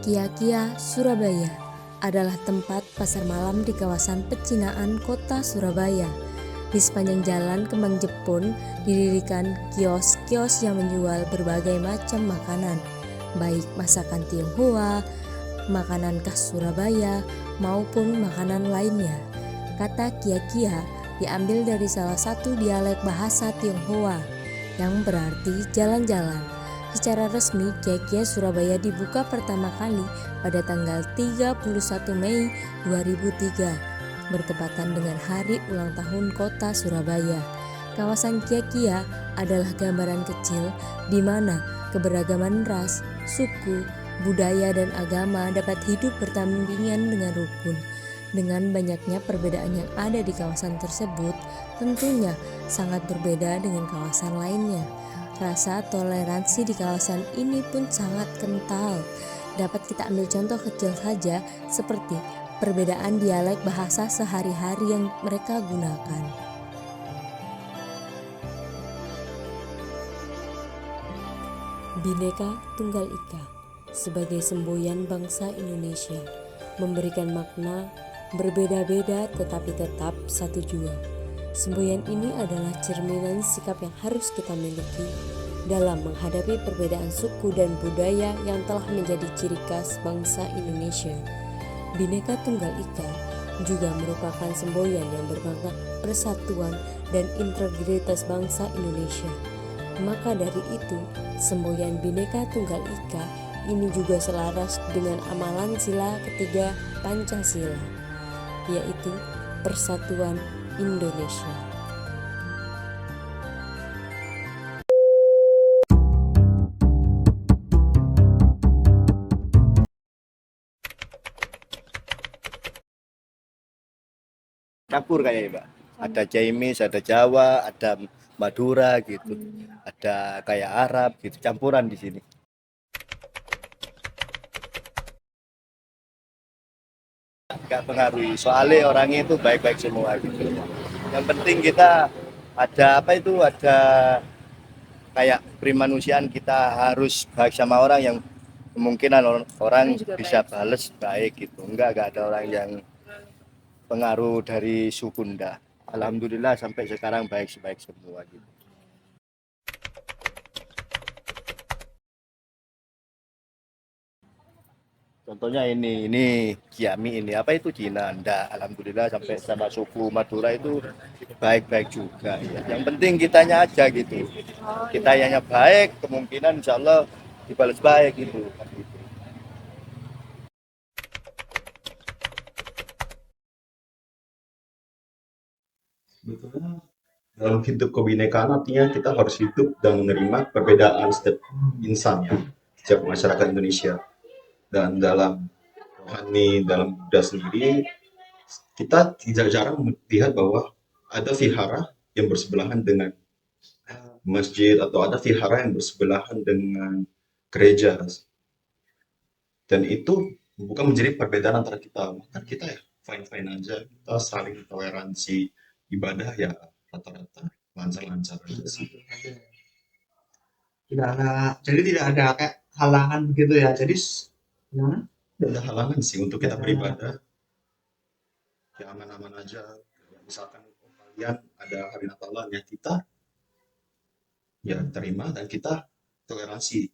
Kia-Kia, Surabaya adalah tempat pasar malam di kawasan Pecinaan, Kota Surabaya. Di sepanjang jalan Kembang Jepun didirikan kios-kios yang menjual berbagai macam makanan, baik masakan Tionghoa, makanan khas Surabaya, maupun makanan lainnya. Kata Kia-Kia diambil dari salah satu dialek bahasa Tionghoa yang berarti jalan-jalan. Secara resmi, Kia-Kia Surabaya dibuka pertama kali pada tanggal 31 Mei 2003, bertepatan dengan hari ulang tahun Kota Surabaya. Kawasan Kia-Kia adalah gambaran kecil di mana keberagaman ras, suku, budaya, dan agama dapat hidup berdampingan dengan rukun. Dengan banyaknya perbedaan yang ada di kawasan tersebut, tentunya sangat berbeda dengan kawasan lainnya. Rasa toleransi di kawasan ini pun sangat kental. Dapat kita ambil contoh kecil saja seperti perbedaan dialek bahasa sehari-hari yang mereka gunakan. Bhinneka Tunggal Ika sebagai semboyan bangsa Indonesia memberikan makna berbeda-beda tetapi tetap satu jua. Semboyan ini adalah cerminan sikap yang harus kita miliki dalam menghadapi perbedaan suku dan budaya yang telah menjadi ciri khas bangsa Indonesia. Bhinneka Tunggal Ika juga merupakan semboyan yang bermakna persatuan dan integritas bangsa Indonesia. Maka dari itu, semboyan Bhinneka Tunggal Ika ini juga selaras dengan amalan sila ketiga Pancasila, yaitu Persatuan Indonesia. Campur kayaknya Mbak. Ada Chinese, ada Jawa, ada Madura gitu. Ada kayak Arab gitu, campuran di sini. Gak pengaruh, soalnya orangnya itu baik-baik semua gitu. Yang penting kita ada ada kayak primanusiaan, kita harus baik sama orang yang kemungkinan orang bisa bales baik gitu. Enggak ada orang yang pengaruh dari suku ndak. Alhamdulillah sampai sekarang baik semua gitu. Contohnya ini Kiami ini apa itu Cina ndak. Alhamdulillah sampai sama suku Madura itu baik-baik juga ya. Yang penting kitanya aja gitu. Kita hanya baik, kemungkinan insya Allah dibalas baik gitu. Sebetulnya dalam hidup kebinekaan artinya kita harus hidup dan menerima perbedaan setiap insan ya, setiap masyarakat Indonesia. Dan dalam rohani, dalam Buddha sendiri, kita tidak jarang melihat bahwa ada vihara yang bersebelahan dengan masjid atau ada vihara yang bersebelahan dengan gereja. Dan itu bukan menjadi perbedaan antara kita. Kan kita ya fine-fine aja, kita saling toleransi, ibadah ya rata-rata lancar-lancar aja sih. Jadi tidak ada kayak halangan begitu ya. Jadi gimana? Tidak ada halangan sih untuk kita beribadah. Ya aman-aman aja. Misalkan kalian ada hari Natalan ya, kita ya terima dan kita toleransi.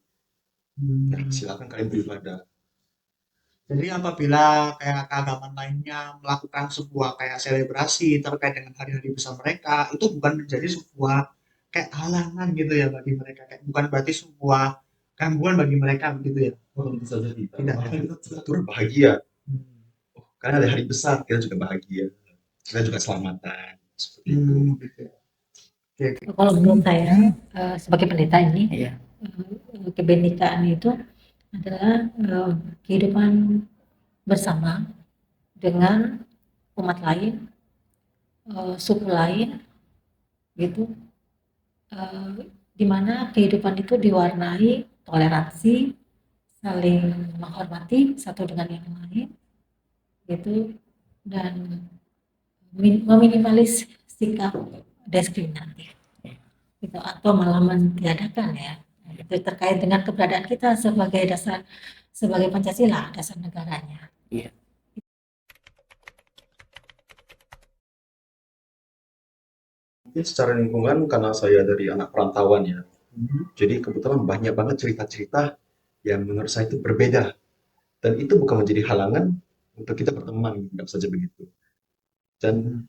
Ya, silakan kalian beribadah. Jadi apabila kayak keagamaan lainnya melakukan sebuah kayak selebrasi terkait dengan hari-hari besar mereka, itu bukan menjadi sebuah kayak halangan gitu ya bagi mereka. Kayak bukan berarti sebuah gangguan bagi mereka begitu ya. Oh, tentu saja tidak. Tidak. Kita turut bahagia. Oh, karena ada hari besar, kita juga bahagia. Kita juga selamatan. Seperti itu. Gitu. Kalau menurut saya sebagai pendeta ini, kebenekaan itu adalah kehidupan bersama dengan umat lain, suku lain, gitu, di mana kehidupan itu diwarnai toleransi, saling menghormati satu dengan yang lain, gitu, dan meminimalis sikap diskriminatif, gitu, atau malah mentiadakan ya Itu terkait dengan keberadaan kita sebagai Pancasila, dasar negaranya. Mungkin secara lingkungan karena saya dari anak perantauan ya, jadi kebetulan banyak banget cerita-cerita yang menurut saya itu berbeda dan itu bukan menjadi halangan untuk kita berteman, tidak saja begitu. Dan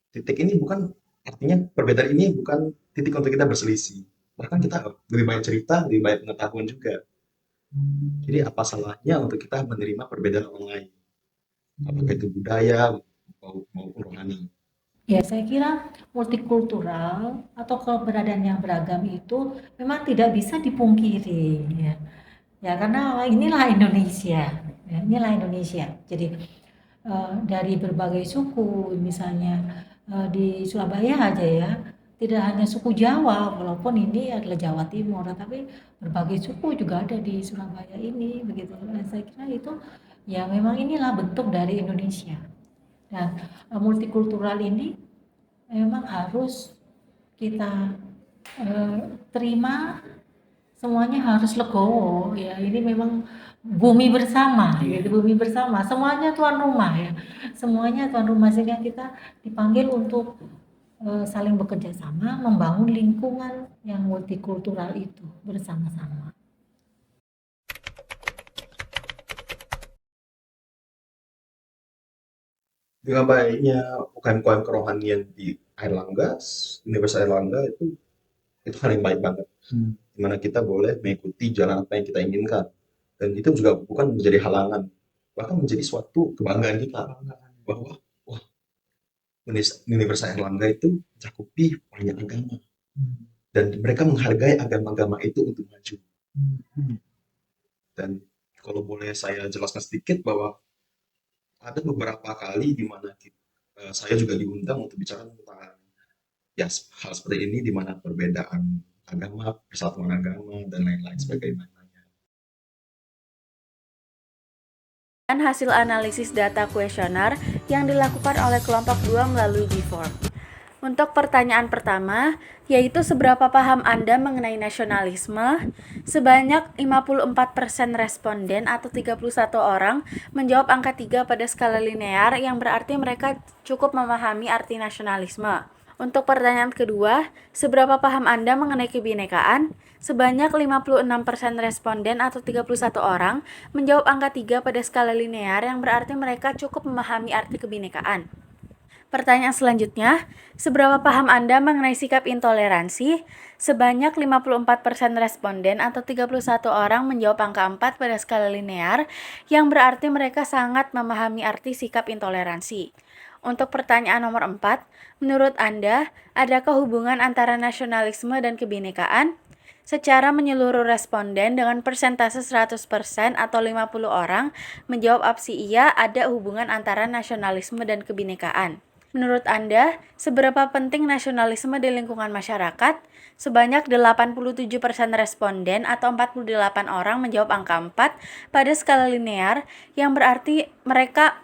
titik ini bukan artinya perbedaan ini bukan titik untuk kita berselisih. Bahkan kita lebih banyak cerita, lebih banyak pengetahuan juga. Jadi apa salahnya untuk kita menerima perbedaan orang lain? Apakah itu budaya maupun rohani? Ya, saya kira multikultural atau keberadaan yang beragam itu memang tidak bisa dipungkiri, ya. Ya, karena inilah Indonesia, ya, inilah Indonesia. Jadi dari berbagai suku, misalnya di Surabaya aja ya, tidak hanya suku Jawa, walaupun ini adalah Jawa Timur, tapi berbagai suku juga ada di Surabaya ini, begitu. Dan saya kira itu ya memang inilah bentuk dari Indonesia. Dan multikultural ini memang harus kita terima, semuanya harus legowo ya. Ini memang bumi bersama, gitu, bumi bersama. Semuanya tuan rumah ya. Semuanya tuan rumah, sehingga kita dipanggil untuk saling bekerja sama membangun lingkungan yang multikultural itu bersama-sama. Dengan baiknya UKM-UKM kerohanian di Airlangga, Universitas Airlangga itu hal yang baik banget. Dimana kita boleh mengikuti jalan apa yang kita inginkan. Dan itu juga bukan menjadi halangan, bahkan menjadi suatu kebanggaan kita bahwa wah, Universitas Airlangga itu mencakupi banyak agama dan mereka menghargai agama-agama itu untuk maju. Dan kalau boleh saya jelaskan sedikit bahwa ada beberapa kali di mana saya juga diundang untuk bicara tentang ya hal seperti ini di mana perbedaan agama, persatuan agama dan lain-lain sebagainya. Dan hasil analisis data kuesioner yang dilakukan oleh kelompok 2 melalui G-Form. Untuk pertanyaan pertama, yaitu seberapa paham Anda mengenai nasionalisme? Sebanyak 54% responden atau 31 orang menjawab angka 3 pada skala linear, yang berarti mereka cukup memahami arti nasionalisme. Untuk pertanyaan kedua, seberapa paham Anda mengenai kebinekaan? Sebanyak 56% responden atau 31 orang menjawab angka 3 pada skala linear, yang berarti mereka cukup memahami arti kebinekaan. Pertanyaan selanjutnya, seberapa paham Anda mengenai sikap intoleransi? Sebanyak 54% responden atau 31 orang menjawab angka 4 pada skala linear, yang berarti mereka sangat memahami arti sikap intoleransi. Untuk pertanyaan nomor 4, menurut Anda, adakah hubungan antara nasionalisme dan kebinekaan? Secara menyeluruh responden dengan persentase 100% atau 50 orang menjawab opsi iya, ada hubungan antara nasionalisme dan kebinekaan. Menurut Anda, seberapa penting nasionalisme di lingkungan masyarakat? Sebanyak 87% responden atau 48 orang menjawab angka 4 pada skala linear, yang berarti mereka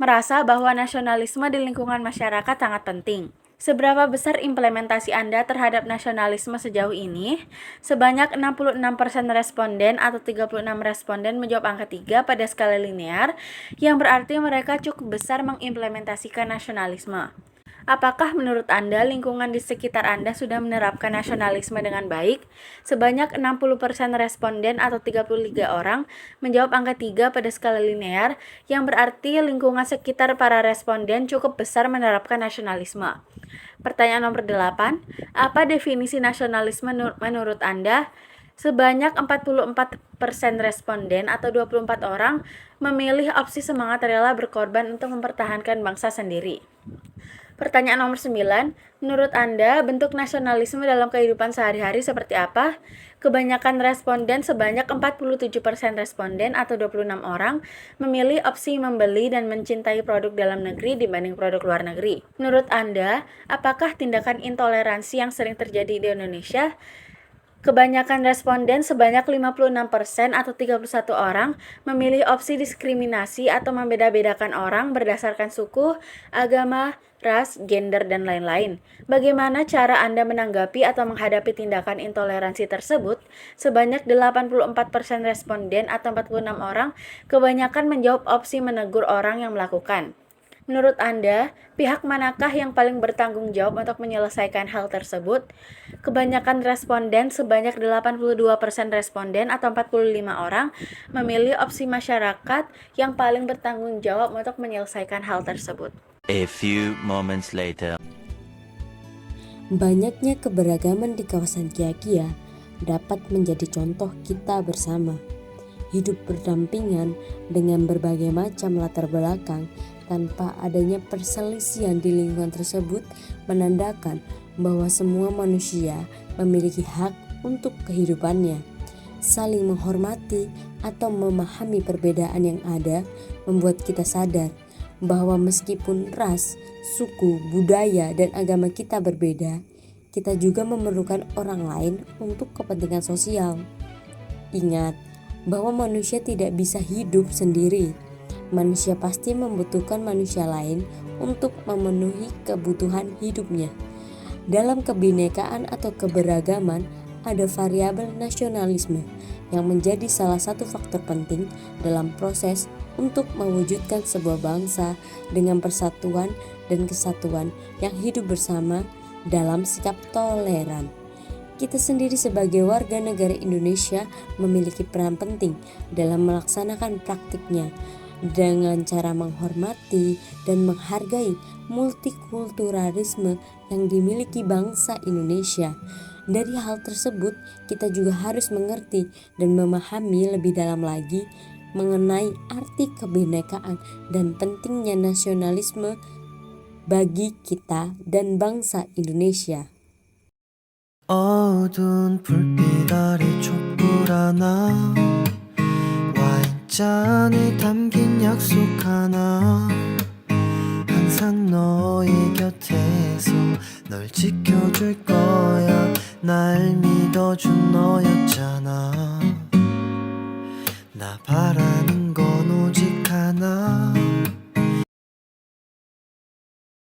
merasa bahwa nasionalisme di lingkungan masyarakat sangat penting. Seberapa besar implementasi Anda terhadap nasionalisme sejauh ini? Sebanyak 66% responden atau 36 responden menjawab angka 3 pada skala linear, yang berarti mereka cukup besar mengimplementasikan nasionalisme. Apakah menurut Anda lingkungan di sekitar Anda sudah menerapkan nasionalisme dengan baik? Sebanyak 60% responden atau 33 orang menjawab angka 3 pada skala linear, yang berarti lingkungan sekitar para responden cukup besar menerapkan nasionalisme. Pertanyaan nomor 8, apa definisi nasionalisme menurut Anda? Sebanyak 44% responden atau 24 orang memilih opsi semangat rela berkorban untuk mempertahankan bangsa sendiri. Pertanyaan nomor 9, menurut Anda bentuk nasionalisme dalam kehidupan sehari-hari seperti apa? Kebanyakan responden sebanyak 47% responden atau 26 orang memilih opsi membeli dan mencintai produk dalam negeri dibanding produk luar negeri. Menurut Anda, apakah tindakan intoleransi yang sering terjadi di Indonesia? Kebanyakan responden sebanyak 56% atau 31 orang memilih opsi diskriminasi atau membeda-bedakan orang berdasarkan suku, agama, ras, gender, dan lain-lain. Bagaimana cara Anda menanggapi atau menghadapi tindakan intoleransi tersebut? Sebanyak 84% responden atau 46 orang kebanyakan menjawab opsi menegur orang yang melakukan. Menurut Anda, pihak manakah yang paling bertanggung jawab untuk menyelesaikan hal tersebut? Kebanyakan responden sebanyak 82% responden atau 45 orang memilih opsi masyarakat yang paling bertanggung jawab untuk menyelesaikan hal tersebut. A few moments later. Banyaknya keberagaman di kawasan Kiakia dapat menjadi contoh kita bersama. Hidup berdampingan dengan berbagai macam latar belakang tanpa adanya perselisihan di lingkungan tersebut menandakan bahwa semua manusia memiliki hak untuk kehidupannya. Saling menghormati atau memahami perbedaan yang ada membuat kita sadar bahwa meskipun ras, suku, budaya, dan agama kita berbeda, kita juga memerlukan orang lain untuk kepentingan sosial. Ingat bahwa manusia tidak bisa hidup sendiri. Manusia pasti membutuhkan manusia lain untuk memenuhi kebutuhan hidupnya. Dalam kebinekaan atau keberagaman, ada variabel nasionalisme yang menjadi salah satu faktor penting dalam proses untuk mewujudkan sebuah bangsa dengan persatuan dan kesatuan yang hidup bersama dalam sikap toleran. Kita sendiri sebagai warga negara Indonesia memiliki peran penting dalam melaksanakan praktiknya dengan cara menghormati dan menghargai multikulturalisme yang dimiliki bangsa Indonesia. Dari hal tersebut, kita juga harus mengerti dan memahami lebih dalam lagi mengenai arti kebinekaan dan pentingnya nasionalisme bagi kita dan bangsa Indonesia. 어두운 불빛 아래 촛불 하나 와인잔에 담긴 약속 하나 항상 너의 곁에서 널 지켜줄 거야 날 믿어준 너였잖아 나 바라